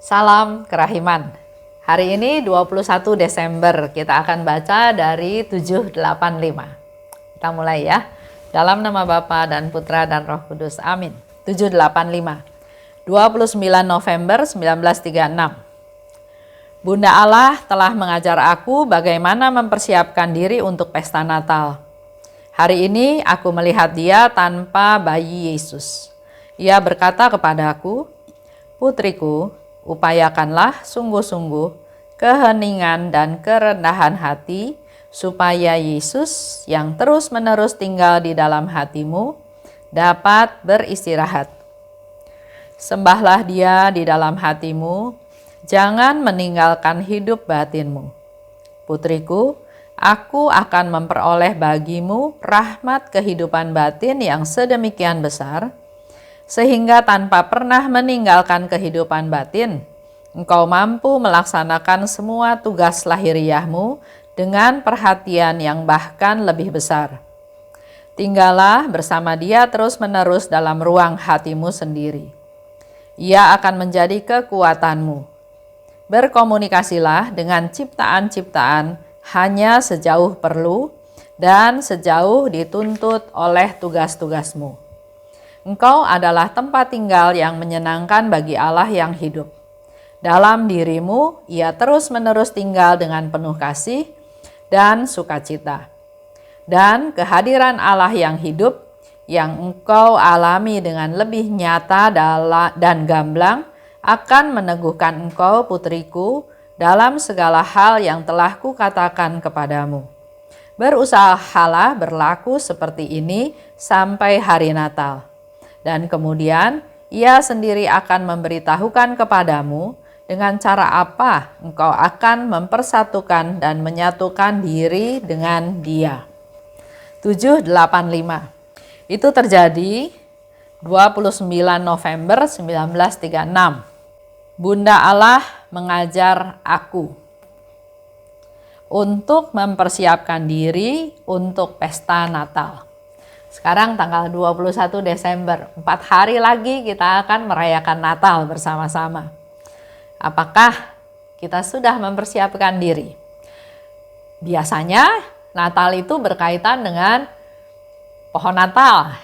Salam kerahiman. Hari ini 21 Desember kita akan baca dari 785. Kita mulai ya. Dalam nama Bapa dan Putra dan Roh Kudus. Amin. 785. 29 November 1936. Bunda Allah telah mengajar aku bagaimana mempersiapkan diri untuk pesta Natal. Hari ini aku melihat dia tanpa bayi Yesus. Ia berkata kepadaku, "Putriku, upayakanlah sungguh-sungguh keheningan dan kerendahan hati, supaya Yesus yang terus-menerus tinggal di dalam hatimu dapat beristirahat. Sembahlah dia di dalam hatimu, jangan meninggalkan hidup batinmu. Putriku, aku akan memperoleh bagimu rahmat kehidupan batin yang sedemikian besar, sehingga tanpa pernah meninggalkan kehidupan batin, engkau mampu melaksanakan semua tugas lahiriahmu dengan perhatian yang bahkan lebih besar. Tinggallah bersama dia terus-menerus dalam ruang hatimu sendiri. Ia akan menjadi kekuatanmu. Berkomunikasilah dengan ciptaan-ciptaan hanya sejauh perlu dan sejauh dituntut oleh tugas-tugasmu. Engkau adalah tempat tinggal yang menyenangkan bagi Allah yang hidup. Dalam dirimu, ia terus-menerus tinggal dengan penuh kasih dan sukacita. Dan kehadiran Allah yang hidup, yang engkau alami dengan lebih nyata dan gamblang, akan meneguhkan engkau, putriku, dalam segala hal yang telah kukatakan kepadamu. Berusahalah berlaku seperti ini sampai hari Natal. Dan kemudian ia sendiri akan memberitahukan kepadamu dengan cara apa engkau akan mempersatukan dan menyatukan diri dengan dia." 785. Itu terjadi 29 November 1936. Bunda Allah mengajar aku untuk mempersiapkan diri untuk pesta Natal. Sekarang tanggal 21 Desember, 4 hari lagi kita akan merayakan Natal bersama-sama. Apakah kita sudah mempersiapkan diri? Biasanya Natal itu berkaitan dengan pohon Natal,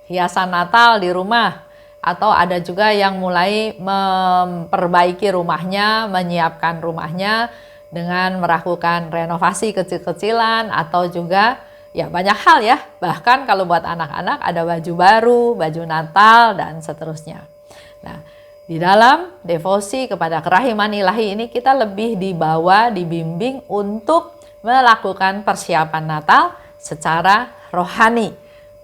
hiasan Natal di rumah, atau ada juga yang mulai memperbaiki rumahnya, menyiapkan rumahnya dengan melakukan renovasi kecil-kecilan, atau juga ya banyak hal ya, bahkan kalau buat anak-anak ada baju baru, baju Natal, dan seterusnya. Nah, di dalam devosi kepada kerahiman ilahi ini kita lebih dibimbing untuk melakukan persiapan Natal secara rohani,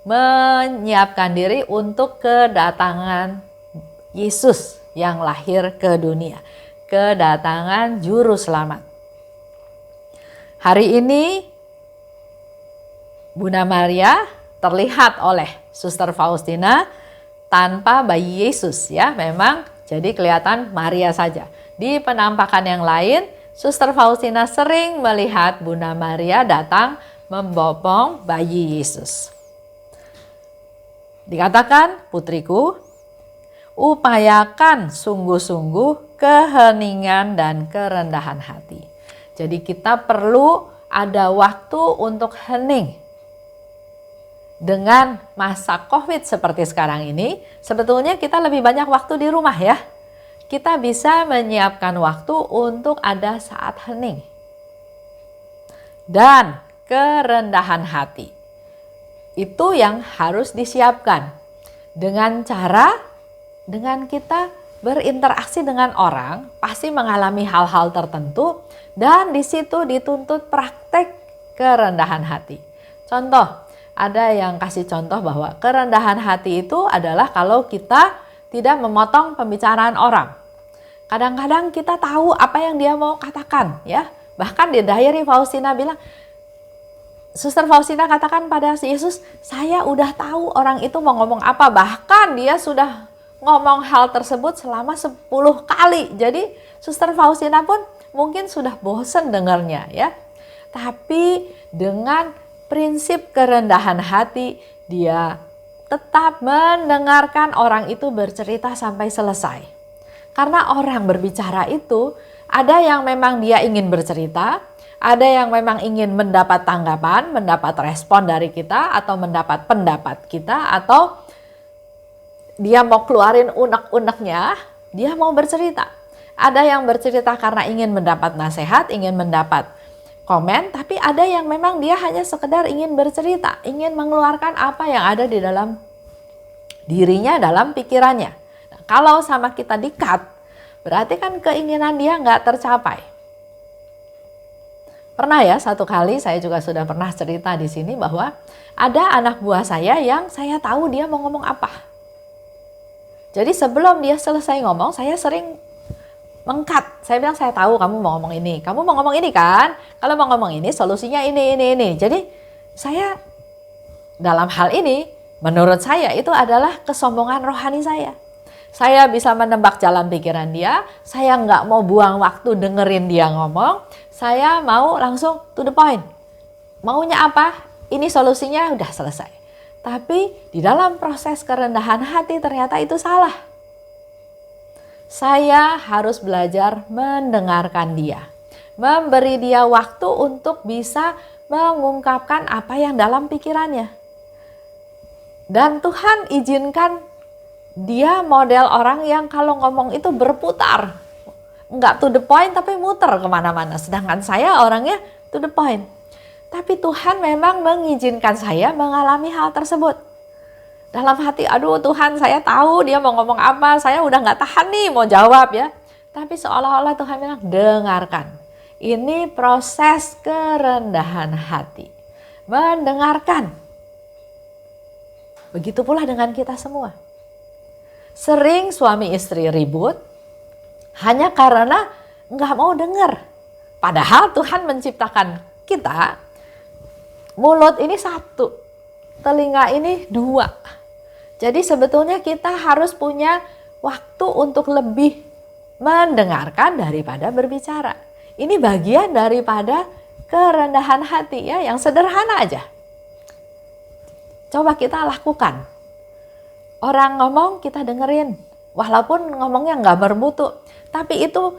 menyiapkan diri untuk kedatangan Yesus yang lahir ke dunia, kedatangan Juru Selamat. Hari ini Bunda Maria terlihat oleh Suster Faustina tanpa bayi Yesus ya, memang jadi kelihatan Maria saja. Di penampakan yang lain, Suster Faustina sering melihat Bunda Maria datang membopong bayi Yesus. Dikatakan, "Putriku, upayakan sungguh-sungguh keheningan dan kerendahan hati." Jadi kita perlu ada waktu untuk hening. Dengan masa COVID seperti sekarang ini, sebetulnya kita lebih banyak waktu di rumah ya. Kita bisa menyiapkan waktu untuk ada saat hening. Dan kerendahan hati. Itu yang harus disiapkan. Dengan kita berinteraksi dengan orang, pasti mengalami hal-hal tertentu, dan di situ dituntut praktek kerendahan hati. Contoh, ada yang kasih contoh bahwa kerendahan hati itu adalah kalau kita tidak memotong pembicaraan orang. Kadang-kadang kita tahu apa yang dia mau katakan ya. Bahkan di diary Faustina bilang, Suster Faustina katakan pada Yesus, "Saya udah tahu orang itu mau ngomong apa." Bahkan dia sudah ngomong hal tersebut selama 10 kali. Jadi Suster Faustina pun mungkin sudah bosan dengarnya ya. Tapi dengan prinsip kerendahan hati, dia tetap mendengarkan orang itu bercerita sampai selesai. Karena orang berbicara itu ada yang memang dia ingin bercerita, ada yang memang ingin mendapat tanggapan, mendapat respon dari kita, atau mendapat pendapat kita, atau dia mau keluarin unek-uneknya, dia mau bercerita. Ada yang bercerita karena ingin mendapat nasihat, ingin mendapat komen, tapi ada yang memang dia hanya sekedar ingin bercerita, ingin mengeluarkan apa yang ada di dalam dirinya, dalam pikirannya. Nah, kalau sama kita di-cut, berarti kan keinginan dia nggak tercapai. Pernah ya, satu kali saya juga sudah pernah cerita di sini bahwa ada anak buah saya yang saya tahu dia mau ngomong apa. Jadi sebelum dia selesai ngomong, saya sering meng-cut. Saya bilang, saya tahu kamu mau ngomong ini. Kamu mau ngomong ini kan? Kalau mau ngomong ini, solusinya ini. Jadi saya dalam hal ini, menurut saya itu adalah kesombongan rohani saya. Saya bisa menebak jalan pikiran dia, saya nggak mau buang waktu dengerin dia ngomong, saya mau langsung to the point. Maunya apa? Ini solusinya, udah selesai. Tapi di dalam proses kerendahan hati ternyata itu salah. Saya harus belajar mendengarkan dia, memberi dia waktu untuk bisa mengungkapkan apa yang dalam pikirannya. Dan Tuhan izinkan dia model orang yang kalau ngomong itu berputar. Enggak to the point tapi muter kemana-mana. Sedangkan saya orangnya to the point. Tapi Tuhan memang mengizinkan saya mengalami hal tersebut. Dalam hati, aduh Tuhan, saya tahu dia mau ngomong apa, saya udah gak tahan nih mau jawab ya. Tapi seolah-olah Tuhan bilang, dengarkan. Ini proses kerendahan hati. Mendengarkan. Begitu pula dengan kita semua. Sering suami istri ribut hanya karena gak mau dengar. Padahal Tuhan menciptakan kita, mulut ini satu, telinga ini dua. Jadi sebetulnya kita harus punya waktu untuk lebih mendengarkan daripada berbicara. Ini bagian daripada kerendahan hati ya, yang sederhana aja. Coba kita lakukan. Orang ngomong kita dengerin, walaupun ngomongnya nggak bermutu. Tapi itu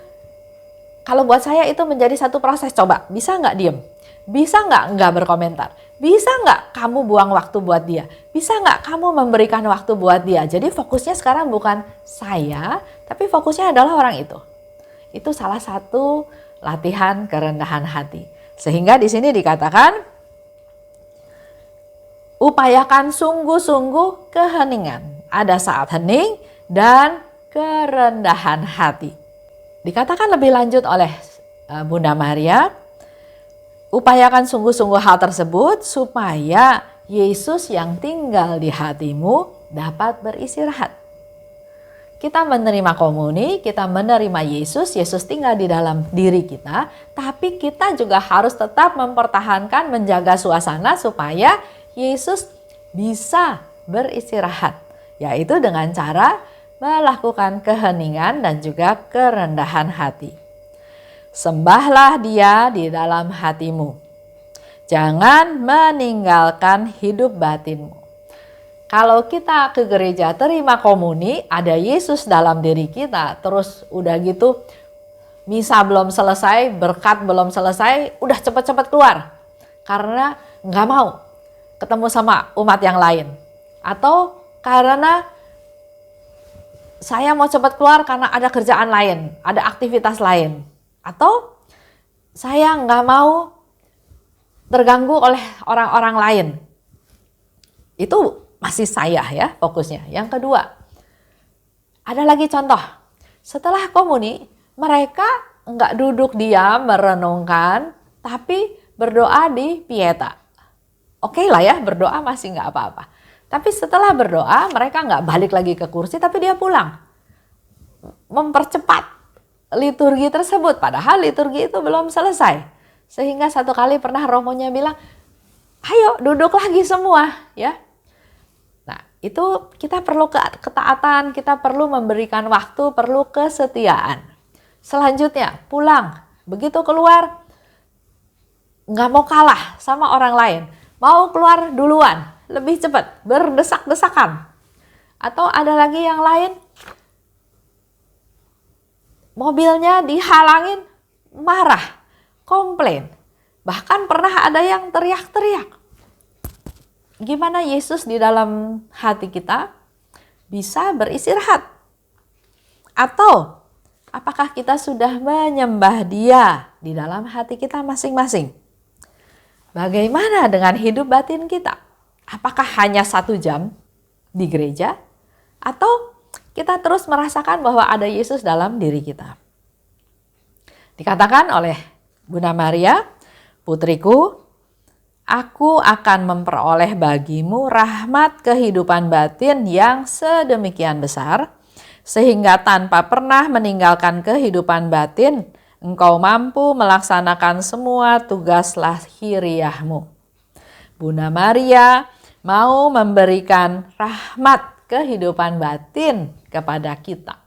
kalau buat saya itu menjadi satu proses. Coba, bisa nggak diem? Bisa nggak berkomentar? Bisa nggak kamu buang waktu buat dia? Bisa nggak kamu memberikan waktu buat dia? Jadi fokusnya sekarang bukan saya, tapi fokusnya adalah orang itu. Itu salah satu latihan kerendahan hati. Sehingga di sini dikatakan, upayakan sungguh-sungguh keheningan. Ada saat hening dan kerendahan hati. Dikatakan lebih lanjut oleh Bunda Maria, upayakan sungguh-sungguh hal tersebut supaya Yesus yang tinggal di hatimu dapat beristirahat. Kita menerima komuni, kita menerima Yesus, Yesus tinggal di dalam diri kita, tapi kita juga harus tetap mempertahankan, menjaga suasana supaya Yesus bisa beristirahat, yaitu dengan cara melakukan keheningan dan juga kerendahan hati. Sembahlah dia di dalam hatimu. Jangan meninggalkan hidup batinmu. Kalau kita ke gereja terima komuni, ada Yesus dalam diri kita, terus udah gitu misa belum selesai, berkat belum selesai, udah cepet-cepet keluar. Karena nggak mau ketemu sama umat yang lain. Atau karena saya mau cepat keluar karena ada kerjaan lain, ada aktivitas lain. Atau saya nggak mau terganggu oleh orang-orang lain. Itu masih saya ya fokusnya. Yang kedua, ada lagi contoh. Setelah komuni, mereka nggak duduk diam merenungkan, tapi berdoa di pieta. Oke lah ya, berdoa masih nggak apa-apa. Tapi setelah berdoa, mereka nggak balik lagi ke kursi, tapi dia pulang. Mempercepat liturgi tersebut, padahal liturgi itu belum selesai. Sehingga satu kali pernah romonya bilang, ayo duduk lagi semua ya. Nah itu kita perlu ketaatan, kita perlu memberikan waktu, perlu kesetiaan. Selanjutnya pulang, begitu keluar nggak mau kalah sama orang lain, mau keluar duluan, lebih cepat, berdesak-desakan. Atau ada lagi yang lain, mobilnya dihalangin, marah, komplain. Bahkan pernah ada yang teriak-teriak. Gimana Yesus di dalam hati kita bisa beristirahat? Atau apakah kita sudah menyembah Dia di dalam hati kita masing-masing? Bagaimana dengan hidup batin kita? Apakah hanya 1 jam di gereja? Atau kita terus merasakan bahwa ada Yesus dalam diri kita? Dikatakan oleh Bunda Maria, "Putriku, aku akan memperoleh bagimu rahmat kehidupan batin yang sedemikian besar, sehingga tanpa pernah meninggalkan kehidupan batin, engkau mampu melaksanakan semua tugas lahiriahmu." Bunda Maria mau memberikan rahmat kehidupan batin kepada kita.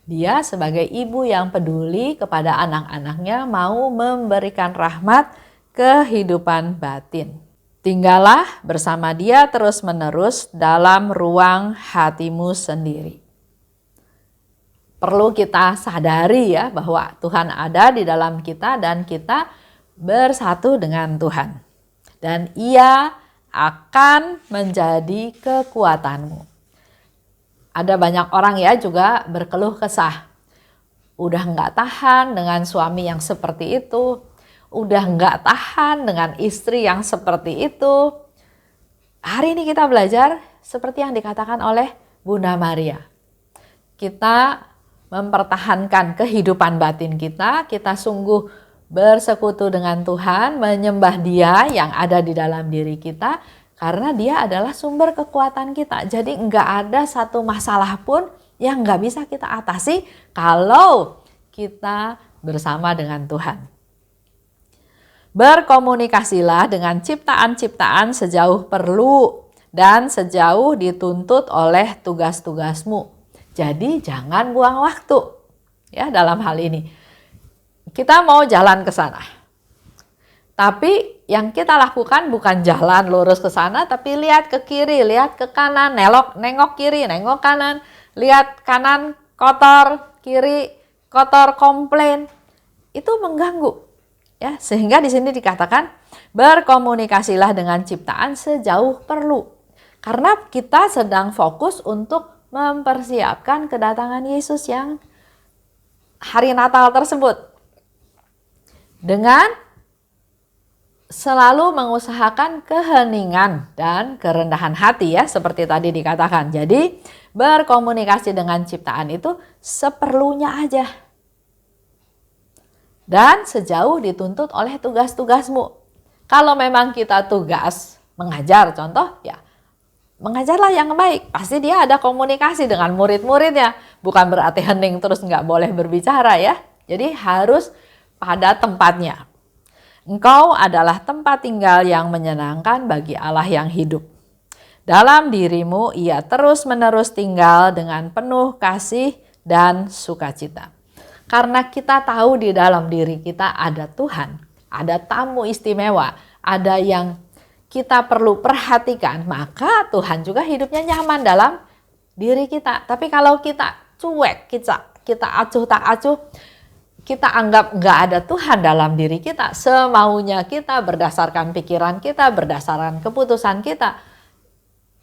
Dia sebagai ibu yang peduli kepada anak-anaknya mau memberikan rahmat kehidupan batin. Tinggallah bersama Dia terus-menerus dalam ruang hatimu sendiri. Perlu kita sadari ya bahwa Tuhan ada di dalam kita dan kita bersatu dengan Tuhan. Dan Ia akan menjadi kekuatanmu. Ada banyak orang ya juga berkeluh kesah. Udah nggak tahan dengan suami yang seperti itu. Udah nggak tahan dengan istri yang seperti itu. Hari ini kita belajar seperti yang dikatakan oleh Bunda Maria. Kita mempertahankan kehidupan batin kita. Kita sungguh bersekutu dengan Tuhan, menyembah Dia yang ada di dalam diri kita. Karena Dia adalah sumber kekuatan kita. Jadi nggak ada satu masalah pun yang nggak bisa kita atasi kalau kita bersama dengan Tuhan. Berkomunikasilah dengan ciptaan-ciptaan sejauh perlu dan sejauh dituntut oleh tugas-tugasmu. Jadi jangan buang waktu ya dalam hal ini. Kita mau jalan ke sana. Tapi yang kita lakukan bukan jalan lurus ke sana, tapi lihat ke kiri, lihat ke kanan, nengok kiri, nengok kanan, lihat kanan kotor, kiri kotor, komplain. Itu mengganggu. Ya, sehingga di sini dikatakan berkomunikasilah dengan ciptaan sejauh perlu. Karena kita sedang fokus untuk mempersiapkan kedatangan Yesus yang hari Natal tersebut. Dengan selalu mengusahakan keheningan dan kerendahan hati ya, seperti tadi dikatakan. Jadi berkomunikasi dengan ciptaan itu seperlunya aja. Dan sejauh dituntut oleh tugas-tugasmu. Kalau memang kita tugas mengajar, contoh ya mengajarlah yang baik. Pasti dia ada komunikasi dengan murid-muridnya. Bukan berarti hening terus nggak boleh berbicara ya. Jadi harus pada tempatnya. Engkau adalah tempat tinggal yang menyenangkan bagi Allah yang hidup. Dalam dirimu Ia terus-menerus tinggal dengan penuh kasih dan sukacita. Karena kita tahu di dalam diri kita ada Tuhan, ada tamu istimewa, ada yang kita perlu perhatikan, maka Tuhan juga hidupnya nyaman dalam diri kita. Tapi kalau kita cuek, kita acuh tak acuh, kita anggap nggak ada Tuhan dalam diri kita, semaunya kita berdasarkan pikiran kita, berdasarkan keputusan kita,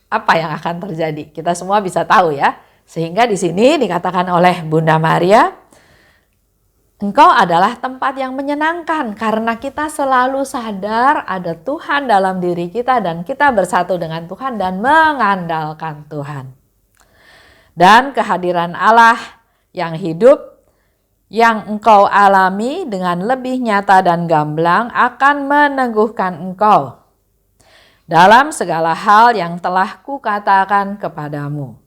apa yang akan terjadi? Kita semua bisa tahu ya. Sehingga di sini dikatakan oleh Bunda Maria, engkau adalah tempat yang menyenangkan karena kita selalu sadar ada Tuhan dalam diri kita dan kita bersatu dengan Tuhan dan mengandalkan Tuhan. Dan kehadiran Allah yang hidup yang engkau alami dengan lebih nyata dan gamblang akan meneguhkan engkau dalam segala hal yang telah kukatakan kepadamu.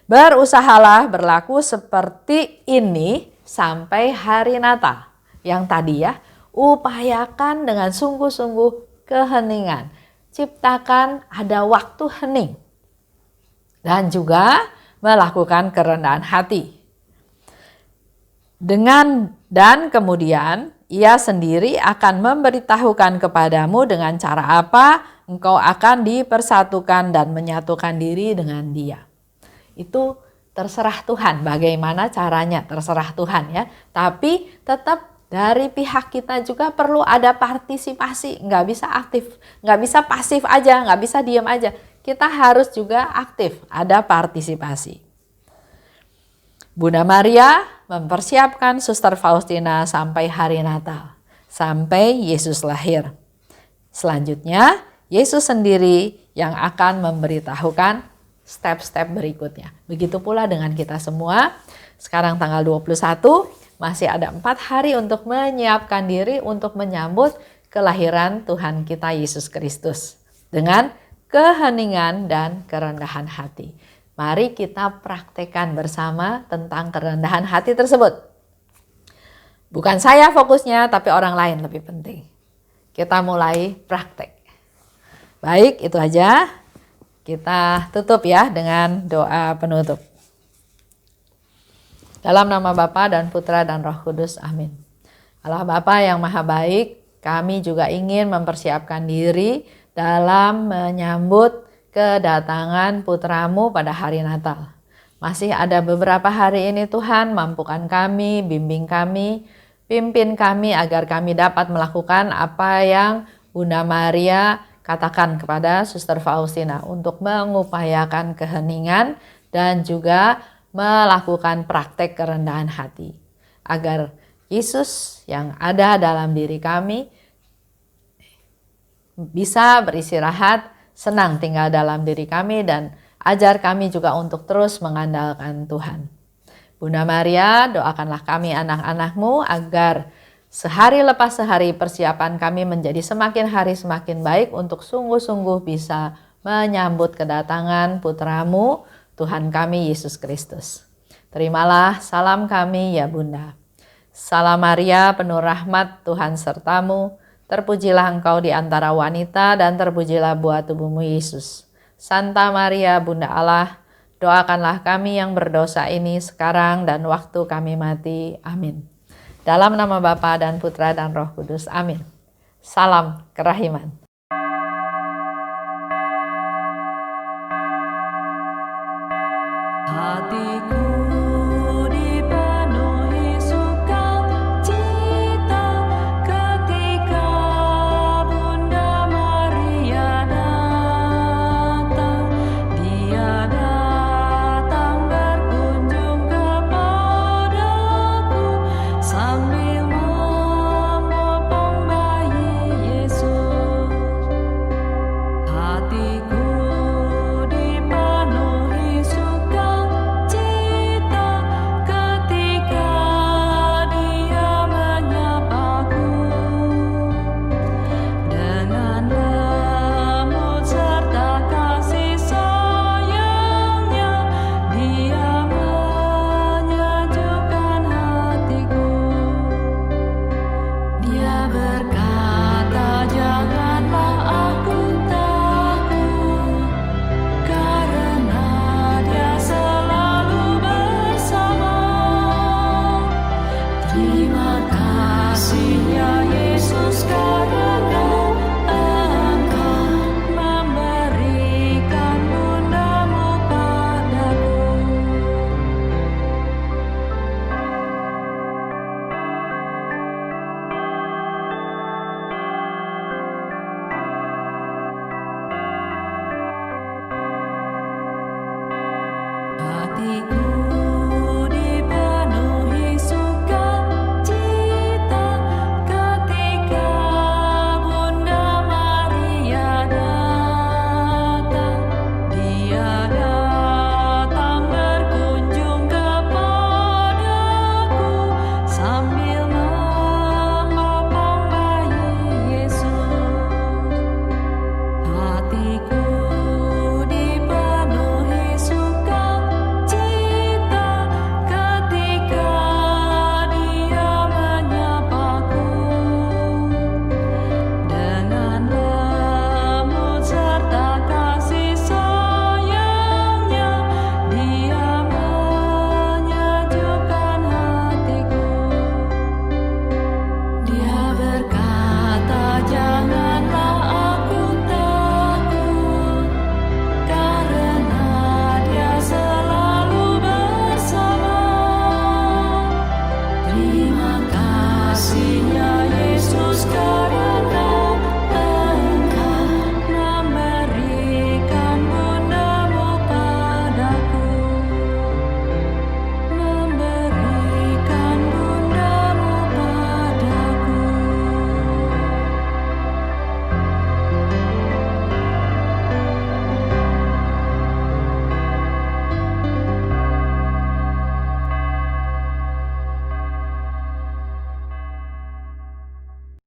Berusahalah berlaku seperti ini sampai hari Natal. Yang tadi ya, upayakan dengan sungguh-sungguh keheningan. Ciptakan ada waktu hening. Dan juga melakukan kerendahan hati. Dan kemudian Ia sendiri akan memberitahukan kepadamu dengan cara apa engkau akan dipersatukan dan menyatukan diri dengan Dia. Itu terserah Tuhan bagaimana caranya, terserah Tuhan ya. Tapi tetap dari pihak kita juga perlu ada partisipasi, nggak bisa aktif, nggak bisa pasif aja, nggak bisa diam aja. Kita harus juga aktif, ada partisipasi. Bunda Maria mempersiapkan Suster Faustina sampai hari Natal, sampai Yesus lahir. Selanjutnya, Yesus sendiri yang akan memberitahukan step-step berikutnya. Begitu pula dengan kita semua. Sekarang tanggal 21, masih ada 4 hari untuk menyiapkan diri untuk menyambut kelahiran Tuhan kita Yesus Kristus dengan keheningan dan kerendahan hati. Mari kita praktekkan bersama tentang kerendahan hati tersebut. Bukan saya fokusnya, tapi orang lain lebih penting. Kita mulai praktek. Baik, itu aja. Kita tutup ya dengan doa penutup. Dalam nama Bapa dan Putra dan Roh Kudus, amin. Allah Bapa yang Maha Baik, kami juga ingin mempersiapkan diri dalam menyambut kedatangan Putramu pada hari Natal. Masih ada beberapa hari ini Tuhan, mampukan kami, bimbing kami, pimpin kami agar kami dapat melakukan apa yang Bunda Maria katakan kepada Suster Faustina untuk mengupayakan keheningan dan juga melakukan praktek kerendahan hati. Agar Yesus yang ada dalam diri kami bisa beristirahat, senang tinggal dalam diri kami dan ajar kami juga untuk terus mengandalkan Tuhan. Bunda Maria, doakanlah kami anak-anak-Mu agar sehari lepas sehari persiapan kami menjadi semakin hari semakin baik untuk sungguh-sungguh bisa menyambut kedatangan Putramu, Tuhan kami Yesus Kristus. Terimalah salam kami ya Bunda. Salam Maria, penuh rahmat, Tuhan sertamu. Terpujilah engkau di antara wanita dan terpujilah buah tubuhmu Yesus. Santa Maria, Bunda Allah, doakanlah kami yang berdosa ini sekarang dan waktu kami mati. Amin. Dalam nama Bapa dan Putra dan Roh Kudus. Amin. Salam kerahiman. Hatiku dipenuhi sukacita ketika Bunda Maria datang. Dia datang berkunjung kepadaku sambil memopong bayi Yesus. kasih